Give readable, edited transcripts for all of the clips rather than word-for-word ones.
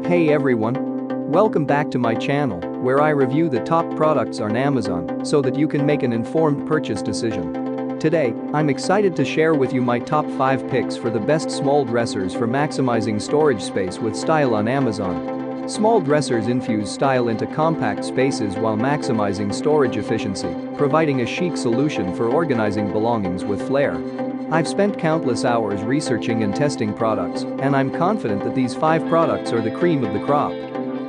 Hey everyone! Welcome back to my channel, where I review the top products on Amazon so that you can make an informed purchase decision. Today, I'm excited to share with you my top 5 picks for the best small dressers for maximizing storage space with style on Amazon. Small dressers infuse style into compact spaces while maximizing storage efficiency, providing a chic solution for organizing belongings with flair. I've spent countless hours researching and testing products, and I'm confident that these 5 products are the cream of the crop.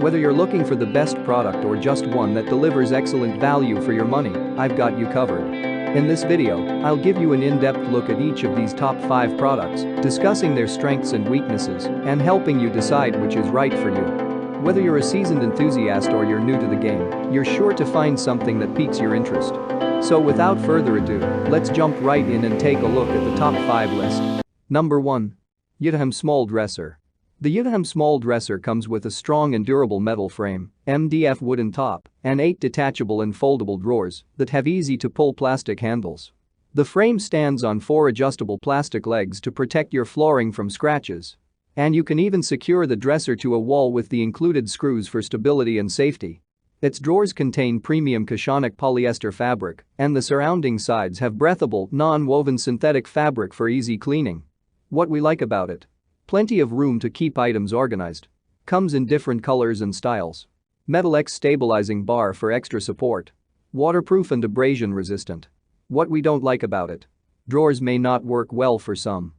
Whether you're looking for the best product or just one that delivers excellent value for your money, I've got you covered. In this video, I'll give you an in-depth look at each of these top 5 products, discussing their strengths and weaknesses, and helping you decide which is right for you. Whether you're a seasoned enthusiast or you're new to the game, you're sure to find something that piques your interest. So without further ado, let's jump right in and take a look at the top 5 list. Number 1. Yutaham Small Dresser. The Yutaham Small Dresser comes with a strong and durable metal frame, MDF wooden top, and 8 detachable and foldable drawers that have easy-to-pull plastic handles. The frame stands on 4 adjustable plastic legs to protect your flooring from scratches. And you can even secure the dresser to a wall with the included screws for stability and safety. Its drawers contain premium Kashonic polyester fabric, and the surrounding sides have breathable, non-woven synthetic fabric for easy cleaning. What we like about it? Plenty of room to keep items organized. Comes in different colors and styles. Metal X stabilizing bar for extra support. Waterproof and abrasion resistant. What we don't like about it? Drawers may not work well for some.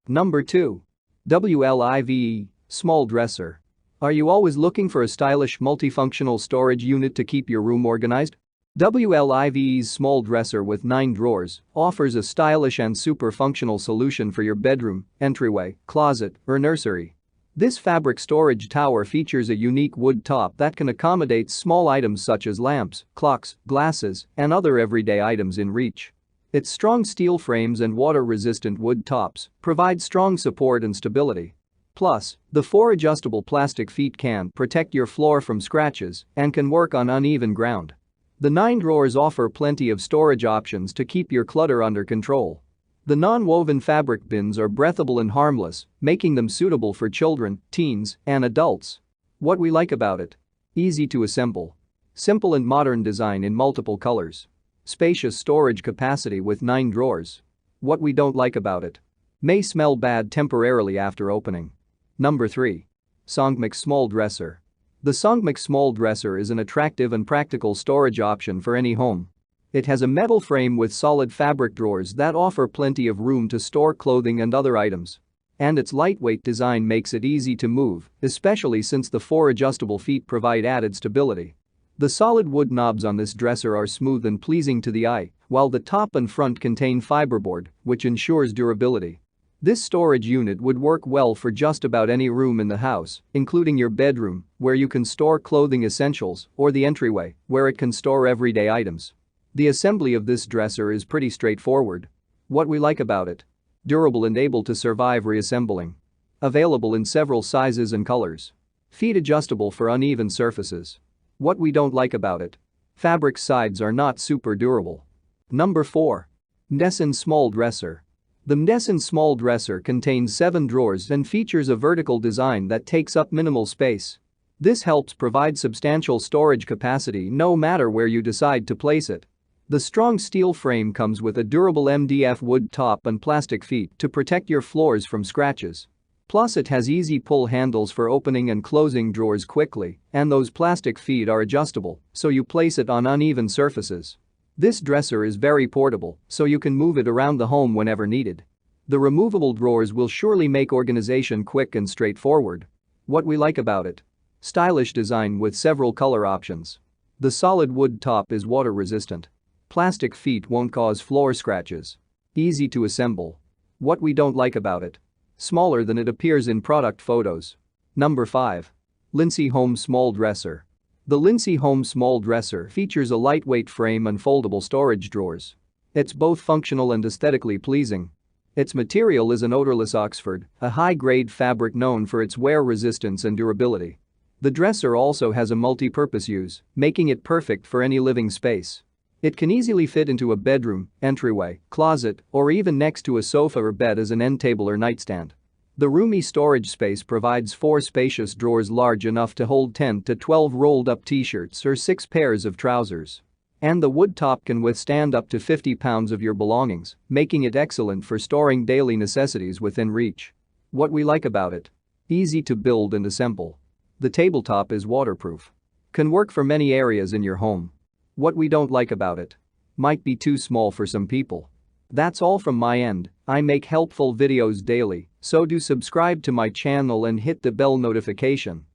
Number 2. WLIVE Small Dresser. Are you always looking for a stylish multifunctional storage unit to keep your room organized? WLIVE's small dresser with 9 drawers offers a stylish and super functional solution for your bedroom, entryway, closet, or nursery. This fabric storage tower features a unique wood top that can accommodate small items such as lamps, clocks, glasses, and other everyday items in reach. Its strong steel frames and water-resistant wood tops provide strong support and stability. Plus, the 4 adjustable plastic feet can protect your floor from scratches and can work on uneven ground. The 9 drawers offer plenty of storage options to keep your clutter under control. The non-woven fabric bins are breathable and harmless, making them suitable for children, teens, and adults. What we like about it? Easy to assemble. Simple and modern design in multiple colors. Spacious storage capacity with 9 drawers. What we don't like about it? May smell bad temporarily after opening. Number 3. Songmix Small Dresser. The Songmix Small Dresser is an attractive and practical storage option for any home. It has a metal frame with solid fabric drawers that offer plenty of room to store clothing and other items. And its lightweight design makes it easy to move, especially since the 4 adjustable feet provide added stability. The solid wood knobs on this dresser are smooth and pleasing to the eye, while the top and front contain fiberboard, which ensures durability. This storage unit would work well for just about any room in the house, including your bedroom, where you can store clothing essentials, or the entryway, where it can store everyday items. The assembly of this dresser is pretty straightforward. What we like about it? Durable and able to survive reassembling. Available in several sizes and colors. Feet adjustable for uneven surfaces. What we don't like about it? Fabric sides are not super durable. Number 4. Mdessen Small Dresser. The Mdessen Small Dresser contains 7 drawers and features a vertical design that takes up minimal space. This helps provide substantial storage capacity no matter where you decide to place it. The strong steel frame comes with a durable MDF wood top and plastic feet to protect your floors from scratches. Plus, it has easy pull handles for opening and closing drawers quickly, and those plastic feet are adjustable, so you place it on uneven surfaces. This dresser is very portable, so you can move it around the home whenever needed. The removable drawers will surely make organization quick and straightforward. What we like about it? Stylish design with several color options. The solid wood top is water resistant. Plastic feet won't cause floor scratches. Easy to assemble. What we don't like about it? Smaller than it appears in product photos. Number 5. Lindsay Home Small Dresser. The Lindsay Home Small Dresser features a lightweight frame and foldable storage drawers. It's both functional and aesthetically pleasing. Its material is an odorless Oxford, a high-grade fabric known for its wear resistance and durability. The dresser also has a multi-purpose use, making it perfect for any living space. It can easily fit into a bedroom, entryway, closet, or even next to a sofa or bed as an end table or nightstand. The roomy storage space provides 4 spacious drawers large enough to hold 10 to 12 rolled-up t-shirts or 6 pairs of trousers. And the wood top can withstand up to 50 pounds of your belongings, making it excellent for storing daily necessities within reach. What we like about it: easy to build and assemble. The tabletop is waterproof. Can work for many areas in your home. What we don't like about it: might be too small for some people. That's all from my end. I make helpful videos daily, so do subscribe to my channel and hit the bell notification.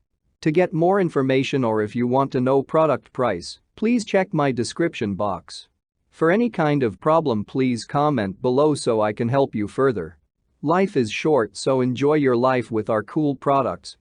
To get more information or if you want to know product price, please check my description box. For any kind of problem, please comment below so I can help you further. Life is short, so enjoy your life with our cool products.